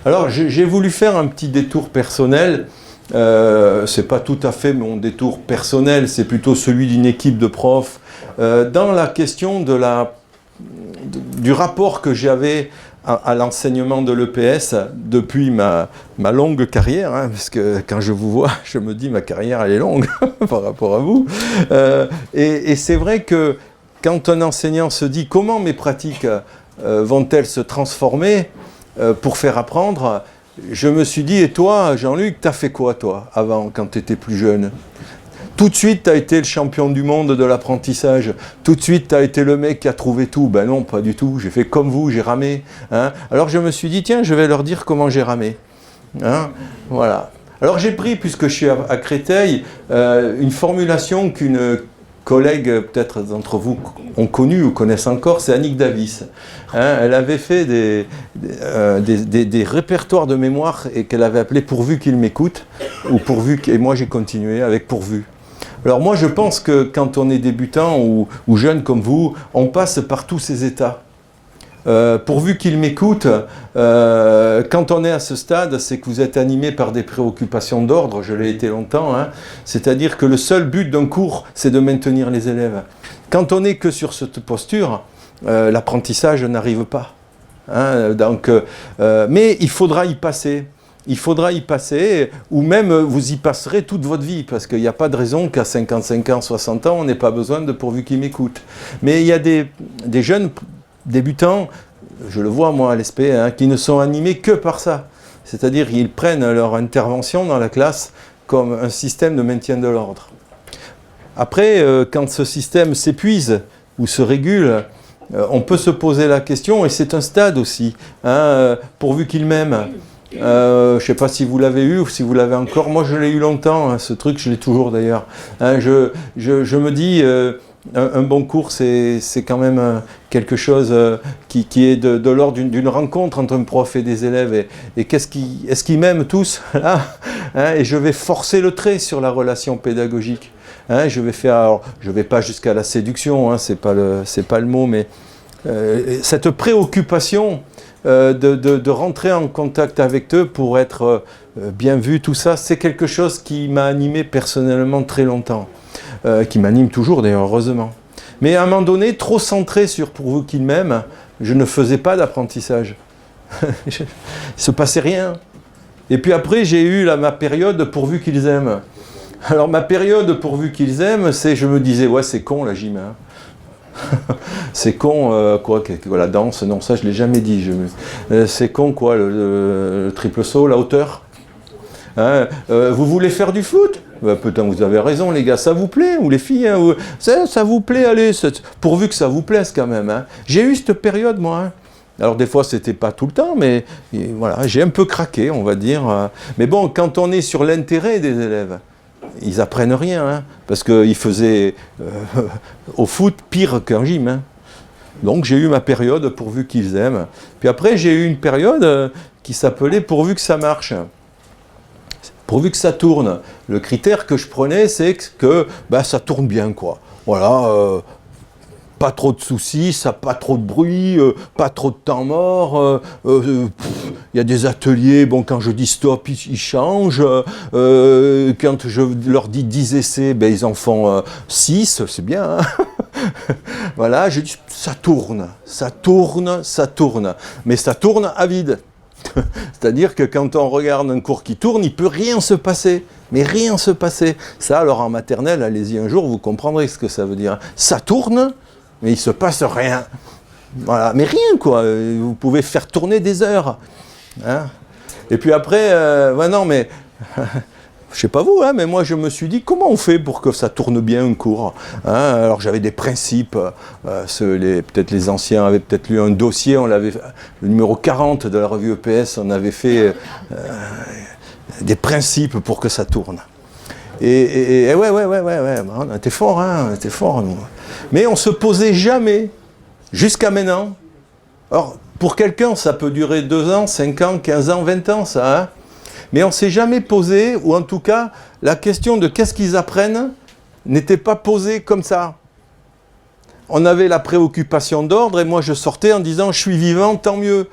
Alors, j'ai voulu faire un petit détour personnel. C'est pas tout à fait mon détour personnel, c'est plutôt celui d'une équipe de profs. Dans la question du rapport que j'avais à l'enseignement de l'EPS depuis ma longue carrière, hein, parce que quand je vous vois, je me dis ma carrière elle est longue par rapport à vous. Et c'est vrai que quand un enseignant se dit comment mes pratiques vont-elles se transformer pour faire apprendre, je me suis dit, et toi, Jean-Luc, t'as fait quoi, toi, avant, quand tu étais plus jeune? Tout de suite, tu as été le champion du monde de l'apprentissage. Tout de suite, tu as été le mec qui a trouvé tout. Ben non, pas du tout. J'ai fait comme vous, j'ai ramé. Hein. Alors je me suis dit, tiens, je vais leur dire comment j'ai ramé. Hein. Voilà. Alors j'ai pris, puisque je suis à Créteil, une formulation qu'une collègues, peut-être d'entre vous ont connu ou connaissent encore, c'est Annick Davis. Hein, elle avait fait des répertoires de mémoire et qu'elle avait appelé « Pourvu qu'il m'écoute » ou « Pourvu » et moi j'ai continué avec « Pourvu ». Alors moi je pense que quand on est débutant ou jeune comme vous, on passe par tous ces états. Pourvu qu'il m'écoute, quand on est à ce stade, c'est que vous êtes animé par des préoccupations d'ordre, je l'ai été longtemps, hein, c'est-à-dire que le seul but d'un cours, c'est de maintenir les élèves. Quand on n'est que sur cette posture, l'apprentissage n'arrive pas. Hein, mais il faudra y passer. Il faudra y passer, ou même vous y passerez toute votre vie, parce qu'il n'y a pas de raison qu'à 55 ans, 60 ans, on n'ait pas besoin de pourvu qu'il m'écoute. Mais il y a des jeunes débutants, je le vois moi à l'ESP, hein, qui ne sont animés que par ça. C'est-à-dire qu'ils prennent leur intervention dans la classe comme un système de maintien de l'ordre. Après, quand ce système s'épuise ou se régule, on peut se poser la question, et c'est un stade aussi, hein, pourvu qu'il m'aime. Je ne sais pas si vous l'avez eu ou si vous l'avez encore. Moi, je l'ai eu longtemps, hein, ce truc, je l'ai toujours d'ailleurs. Hein, je me dis, un bon cours, c'est quand même quelque chose qui est de l'ordre d'une rencontre entre un prof et des élèves. Et est-ce qu'ils m'aiment tous là, hein, et je vais forcer le trait sur la relation pédagogique. Hein, je vais pas jusqu'à la séduction, hein, c'est pas le mot, mais cette préoccupation de rentrer en contact avec eux pour être bien vu, tout ça, c'est quelque chose qui m'a animé personnellement très longtemps, qui m'anime toujours d'ailleurs, heureusement. Mais à un moment donné, trop centré sur pourvu qu'ils m'aiment, je ne faisais pas d'apprentissage. Il ne se passait rien. Et puis après, j'ai eu ma période pourvu qu'ils aiment. Alors ma période pourvu qu'ils aiment, c'est, je me disais, ouais c'est con la gym, hein. C'est con, quoi, la danse, non, ça je ne l'ai jamais dit. C'est con, quoi, le triple saut, la hauteur. Hein, vous voulez faire du foot? Bah, putain, vous avez raison, les gars, ça vous plaît? Ou les filles, hein, ça vous plaît? Allez, pourvu que ça vous plaise quand même. Hein. J'ai eu cette période, moi. Hein. Alors, des fois, c'était pas tout le temps, mais voilà, j'ai un peu craqué, on va dire. Mais bon, quand on est sur l'intérêt des élèves, ils apprennent rien, hein, parce qu'ils faisaient au foot pire qu'un gym. Hein. Donc j'ai eu ma période pourvu qu'ils aiment. Puis après j'ai eu une période qui s'appelait pourvu que ça marche. Pourvu que ça tourne. Le critère que je prenais, c'est que ça tourne bien, quoi. Voilà. Pas trop de soucis, ça, pas trop de bruit, pas trop de temps mort. Y a des ateliers, bon, quand je dis stop, ils changent. Quand je leur dis 10 essais, ils en font 6, c'est bien. Hein. Voilà, je dis ça tourne, ça tourne, ça tourne. Mais ça tourne à vide. C'est-à-dire que quand on regarde un cours qui tourne, il ne peut rien se passer. Mais rien se passer. Ça, alors en maternelle, allez-y un jour, vous comprendrez ce que ça veut dire. Ça tourne, mais il ne se passe rien. Voilà. Mais rien, quoi. Vous pouvez faire tourner des heures. Hein. Et puis après, non, mais... Je ne sais pas vous, hein, mais moi je me suis dit, comment on fait pour que ça tourne bien un cours, hein. Alors j'avais des principes, peut-être les anciens avaient peut-être lu un dossier, le numéro 40 de la revue EPS, on avait fait des principes pour que ça tourne. Et ouais, on était forts, hein, on était forts, nous. Mais on ne se posait jamais, jusqu'à maintenant. Or, pour quelqu'un, ça peut durer 2 ans, 5 ans, 15 ans, 20 ans, ça, hein. Mais on ne s'est jamais posé, ou en tout cas, la question de qu'est-ce qu'ils apprennent n'était pas posée comme ça. On avait la préoccupation d'ordre, et moi je sortais en disant « je suis vivant, tant mieux ».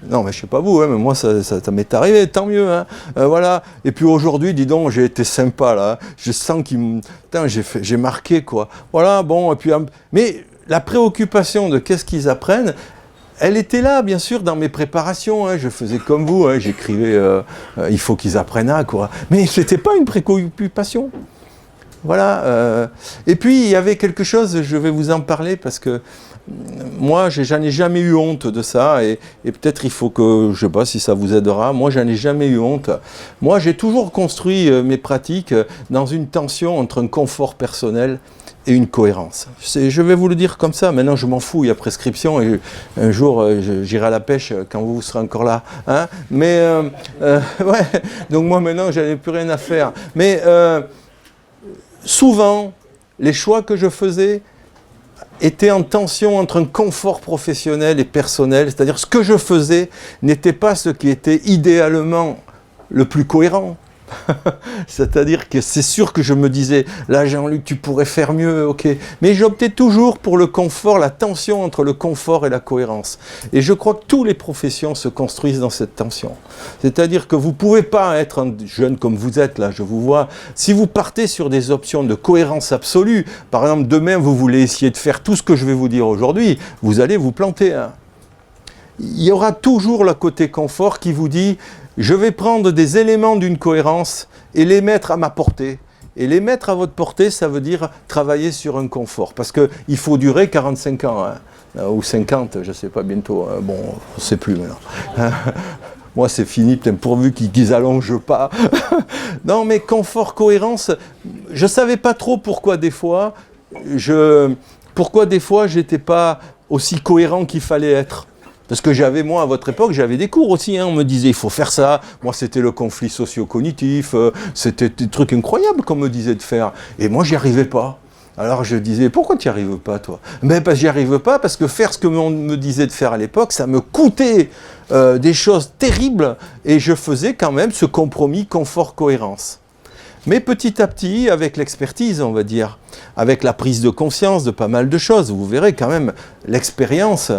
Non, mais je sais pas vous, hein, mais moi ça m'est arrivé, tant mieux. Hein. Voilà. Et puis aujourd'hui, dis donc, j'ai été sympa là. Je sens j'ai marqué quoi. Voilà, bon, et puis, mais la préoccupation de qu'est-ce qu'ils apprennent, elle était là, bien sûr, dans mes préparations. Hein. Je faisais comme vous, hein. J'écrivais il faut qu'ils apprennent à quoi. Mais ce n'était pas une préoccupation. Voilà. Et puis, il y avait quelque chose, je vais vous en parler parce que moi, j'en ai jamais eu honte de ça. Et peut-être il faut que, je ne sais pas si ça vous aidera, moi, j'en ai jamais eu honte. Moi, j'ai toujours construit mes pratiques dans une tension entre un confort personnel et une cohérence. Je vais vous le dire comme ça, maintenant je m'en fous, il y a prescription et un jour j'irai à la pêche quand vous serez encore là. Hein. Mais ouais, donc moi maintenant j'avais plus rien à faire. Mais souvent, les choix que je faisais étaient en tension entre un confort professionnel et personnel, c'est-à-dire ce que je faisais n'était pas ce qui était idéalement le plus cohérent. C'est-à-dire que c'est sûr que je me disais, là Jean-Luc, tu pourrais faire mieux, ok. Mais j'optais toujours pour le confort, la tension entre le confort et la cohérence. Et je crois que toutes les professions se construisent dans cette tension. C'est-à-dire que vous ne pouvez pas être un jeune comme vous êtes, là, je vous vois. Si vous partez sur des options de cohérence absolue, par exemple, demain, vous voulez essayer de faire tout ce que je vais vous dire aujourd'hui, vous allez vous planter. Hein. Il y aura toujours le côté confort qui vous dit je vais prendre des éléments d'une cohérence et les mettre à ma portée. Et les mettre à votre portée, ça veut dire travailler sur un confort. Parce qu'il faut durer 45 ans, hein, ou 50, je ne sais pas bientôt. Hein, bon, on ne sait plus maintenant. Moi, c'est fini, pourvu qu'ils allongent pas. Non, mais confort, cohérence, je ne savais pas trop pourquoi des fois, j'étais pas aussi cohérent qu'il fallait être. Parce que j'avais, moi, à votre époque, j'avais des cours aussi. Hein. On me disait, il faut faire ça. Moi, c'était le conflit socio-cognitif. C'était des trucs incroyables qu'on me disait de faire. Et moi, j'y arrivais pas. Alors, je disais, pourquoi tu n'y arrives pas, toi? Ben, parce que j'y arrive pas, parce que faire ce que l'on me disait de faire à l'époque, ça me coûtait des choses terribles. Et je faisais quand même ce compromis confort-cohérence. Mais petit à petit, avec l'expertise, on va dire, avec la prise de conscience de pas mal de choses, vous verrez quand même, l'expérience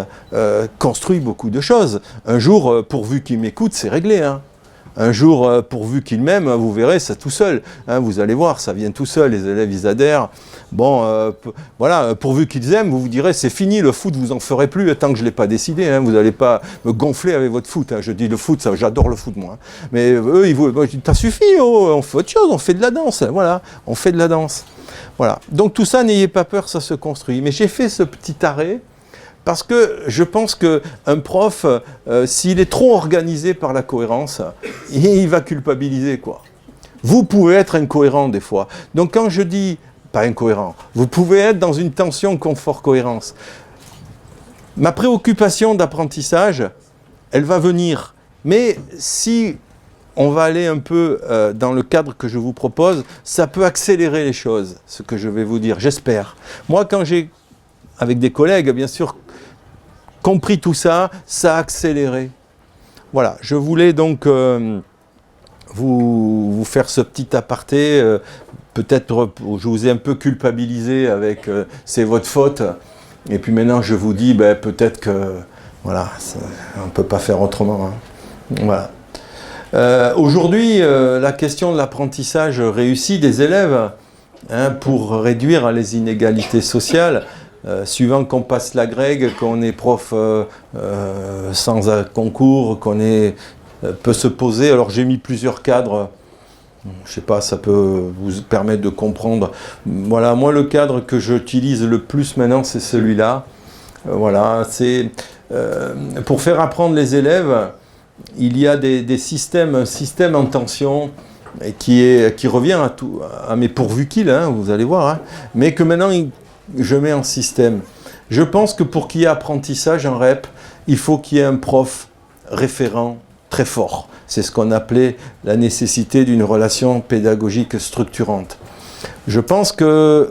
construit beaucoup de choses. Un jour, pourvu qu'il m'écoute, c'est réglé. Hein. Un jour, pourvu qu'il m'aime, vous verrez, ça tout seul. Hein, vous allez voir, ça vient tout seul, les élèves, ils adhèrent. Bon, voilà, pourvu qu'ils aiment, vous vous direz, c'est fini, le foot, vous en ferez plus tant que je ne l'ai pas décidé. Hein, vous n'allez pas me gonfler avec votre foot. Hein. Je dis le foot, j'adore le foot, moi. Hein. Mais eux, ils vous disent, t'as suffi, oh, on fait autre chose, on fait de la danse. Voilà, on fait de la danse. Voilà. Donc tout ça, n'ayez pas peur, ça se construit. Mais j'ai fait ce petit arrêt parce que je pense qu'un prof, s'il est trop organisé par la cohérence, il va culpabiliser, quoi. Vous pouvez être incohérent des fois. Donc quand je dis, pas incohérent, vous pouvez être dans une tension confort-cohérence. Ma préoccupation d'apprentissage, elle va venir. Mais si on va aller un peu dans le cadre que je vous propose, ça peut accélérer les choses, ce que je vais vous dire, j'espère. Moi, quand j'ai, avec des collègues, bien sûr, compris tout ça, ça a accéléré. Voilà, je voulais donc vous faire ce petit aparté. Peut-être je vous ai un peu culpabilisé avec c'est votre faute. Et puis maintenant, je vous dis, ben, peut-être que voilà, on ne peut pas faire autrement. Hein. Voilà. Aujourd'hui, la question de l'apprentissage réussi des élèves, hein, pour réduire les inégalités sociales, suivant qu'on passe l'agrég, qu'on est prof sans concours, peut se poser. Alors j'ai mis plusieurs cadres, je ne sais pas, ça peut vous permettre de comprendre. Voilà, moi le cadre que j'utilise le plus maintenant, c'est celui-là. Voilà, c'est pour faire apprendre les élèves, il y a des systèmes, un système en tension qui revient à mes pourvus qu'il, hein, vous allez voir, hein, mais que maintenant je mets en système. Je pense que pour qu'il y ait apprentissage en REP, il faut qu'il y ait un prof référent très fort. C'est ce qu'on appelait la nécessité d'une relation pédagogique structurante. Je pense que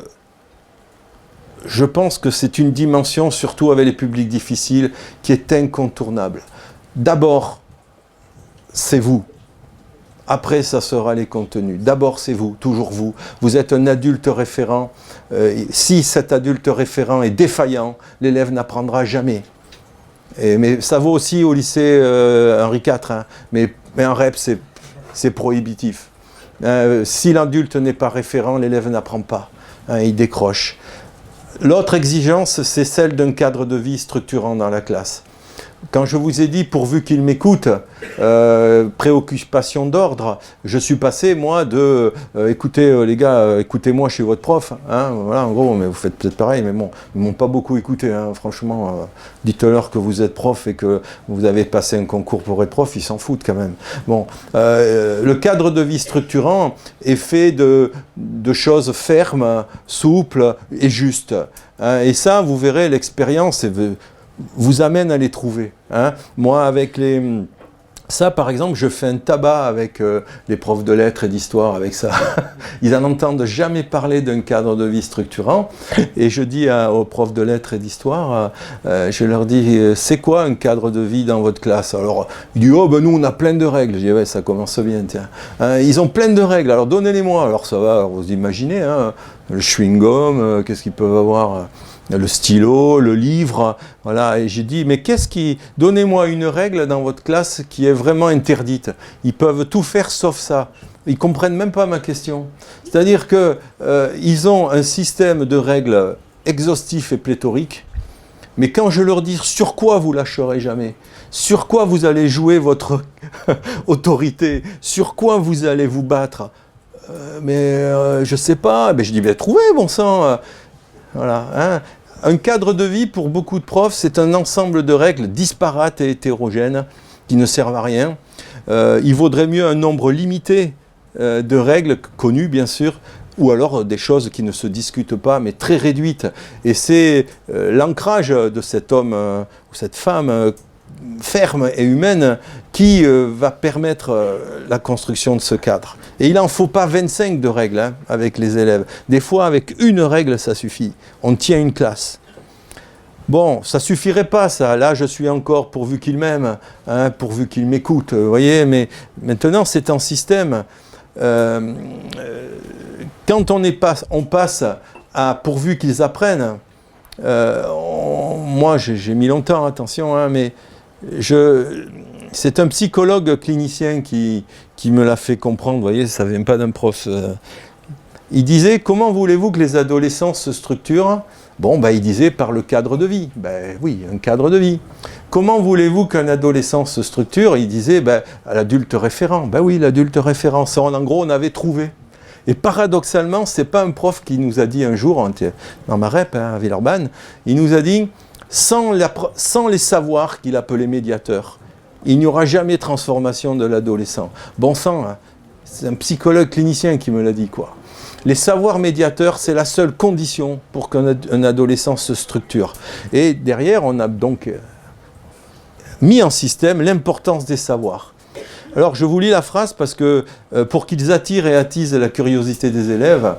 c'est une dimension, surtout avec les publics difficiles, qui est incontournable. D'abord, c'est vous. Après, ça sera les contenus. D'abord, c'est vous, toujours vous. Vous êtes un adulte référent. Si cet adulte référent est défaillant, l'élève n'apprendra jamais. Mais ça vaut aussi au lycée Henri IV, hein. Mais en REP, c'est prohibitif. Si l'adulte n'est pas référent, l'élève n'apprend pas, hein, il décroche. L'autre exigence, c'est celle d'un cadre de vie structurant dans la classe. Quand je vous ai dit, pourvu qu'il m'écoute, préoccupation d'ordre, je suis passé, moi, de écoutez, les gars, écoutez-moi, je suis votre prof. Hein, voilà, en gros, mais vous faites peut-être pareil, mais bon, ils ne m'ont pas beaucoup écouté. Hein, franchement, dites-leur que vous êtes prof et que vous avez passé un concours pour être prof, ils s'en foutent quand même. Bon, le cadre de vie structurant est fait de choses fermes, souples et justes. Hein, et ça, vous verrez, l'expérience vous amène à les trouver. Hein. Moi, avec ça, par exemple, je fais un tabac avec les profs de lettres et d'histoire avec ça. Ils n'en entendent jamais parler d'un cadre de vie structurant. Et je dis aux profs de lettres et d'histoire, je leur dis, c'est quoi un cadre de vie dans votre classe? Alors, ils disent, oh ben nous, on a plein de règles. Je dis, ouais, ça commence bien, tiens. Ils ont plein de règles, alors donnez-les-moi. Alors ça va, vous imaginez, hein, le chewing-gum, qu'est-ce qu'ils peuvent avoir? Le stylo, le livre, voilà. Et j'ai dit, mais donnez-moi une règle dans votre classe qui est vraiment interdite. Ils peuvent tout faire sauf ça. Ils ne comprennent même pas ma question. C'est-à-dire qu'ils ont un système de règles exhaustif et pléthorique, mais quand je leur dis sur quoi vous lâcherez jamais, sur quoi vous allez jouer votre autorité, sur quoi vous allez vous battre, je ne sais pas, mais je dis, trouvez, bon sang. Voilà, hein. Un cadre de vie, pour beaucoup de profs, c'est un ensemble de règles disparates et hétérogènes qui ne servent à rien. Il vaudrait mieux un nombre limité de règles, connues bien sûr, ou alors des choses qui ne se discutent pas, mais très réduites. Et c'est l'ancrage de cet homme ou cette femme ferme et humaine qui va permettre la construction de ce cadre. Et il n'en faut pas 25 de règles hein, avec les élèves. Des fois, avec une règle, ça suffit. On tient une classe. Bon, ça suffirait pas, ça. Là, je suis encore pourvu qu'il m'aime, hein, pourvu qu'il m'écoute. Vous voyez, mais maintenant, c'est un système. Quand on passe à pourvu qu'ils apprennent, moi, j'ai mis longtemps, attention, hein, mais c'est un psychologue clinicien qui me l'a fait comprendre, vous voyez, ça ne vient pas d'un prof. Il disait, comment voulez-vous que les adolescents se structurent? Bon, il disait par le cadre de vie. Oui, un cadre de vie. Comment voulez-vous qu'un adolescent se structure? Il disait, à l'adulte référent. Oui, l'adulte référent, ça, en gros, on avait trouvé. Et paradoxalement, ce n'est pas un prof qui nous a dit un jour, dans ma REP, hein, à Villeurbanne, il nous a dit, sans les savoirs qu'il appelait médiateurs, il n'y aura jamais transformation de l'adolescent. Bon sang, hein, c'est un psychologue clinicien qui me l'a dit, quoi. Les savoirs médiateurs, c'est la seule condition pour qu'un adolescent se structure. Et derrière, on a donc mis en système l'importance des savoirs. Alors, je vous lis la phrase parce que pour qu'ils attirent et attisent la curiosité des élèves,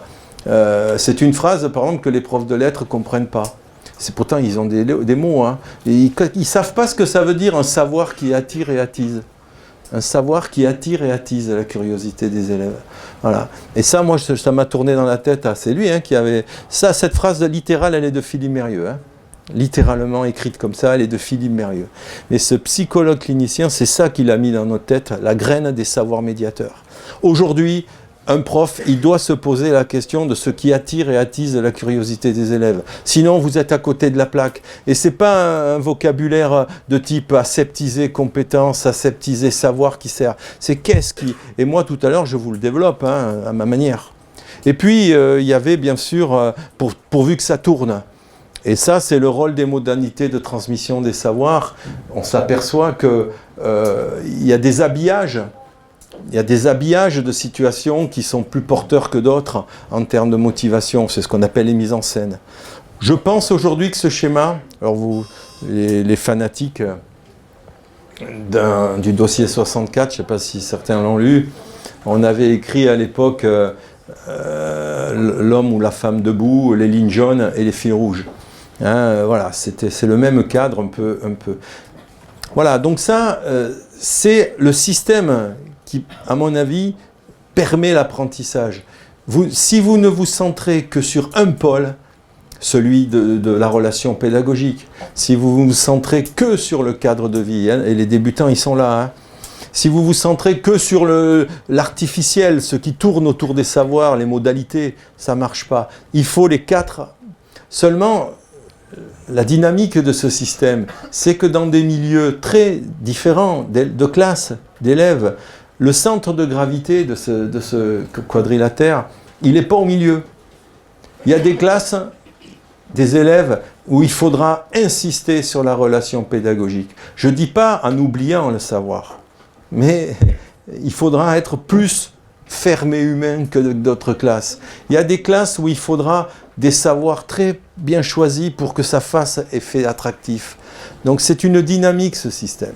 c'est une phrase, par exemple, que les profs de lettres ne comprennent pas. Pourtant, ils ont des mots. Hein. Ils ne savent pas ce que ça veut dire, un savoir qui attire et attise. Un savoir qui attire et attise la curiosité des élèves. Voilà. Et ça, moi, ça m'a tourné dans la tête. C'est lui hein, qui avait... Cette phrase littérale, elle est de Philippe Mérieux. Hein. Littéralement écrite comme ça, elle est de Philippe Mérieux. Mais ce psychologue clinicien, c'est ça qu'il a mis dans notre tête, la graine des savoirs médiateurs. Aujourd'hui, un prof, il doit se poser la question de ce qui attire et attise la curiosité des élèves. Sinon, vous êtes à côté de la plaque. Et ce n'est pas un vocabulaire de type aseptisé compétence, aseptisé savoir qui sert. C'est qu'est-ce qui... Et moi, tout à l'heure, je vous le développe hein, à ma manière. Et puis, il y avait bien sûr, pourvu que ça tourne. Et ça, c'est le rôle des modalités de transmission des savoirs. On s'aperçoit qu'il y a des habillages. Il y a des habillages de situations qui sont plus porteurs que d'autres en termes de motivation. C'est ce qu'on appelle les mises en scène. Je pense aujourd'hui que ce schéma, alors vous, les fanatiques du dossier 64, je ne sais pas si certains l'ont lu, on avait écrit à l'époque l'homme ou la femme debout, les lignes jaunes et les fils rouges. Hein, voilà, c'est le même cadre un peu. Voilà, donc ça, c'est le système qui, à mon avis, permet l'apprentissage. Si vous ne vous centrez que sur un pôle, celui de la relation pédagogique. Si vous vous centrez que sur le cadre de vie, hein, et les débutants ils sont là, hein, si vous vous centrez que sur l'artificiel, ce qui tourne autour des savoirs, les modalités, ça ne marche pas. Il faut les quatre. Seulement, la dynamique de ce système, c'est que dans des milieux très différents de classes, d'élèves, le centre de gravité de ce quadrilatère, il n'est pas au milieu. Il y a des classes, des élèves, où il faudra insister sur la relation pédagogique. Je ne dis pas en oubliant le savoir, mais il faudra être plus fermé humain que d'autres classes. Il y a des classes où il faudra des savoirs très bien choisis pour que ça fasse effet attractif. Donc c'est une dynamique ce système.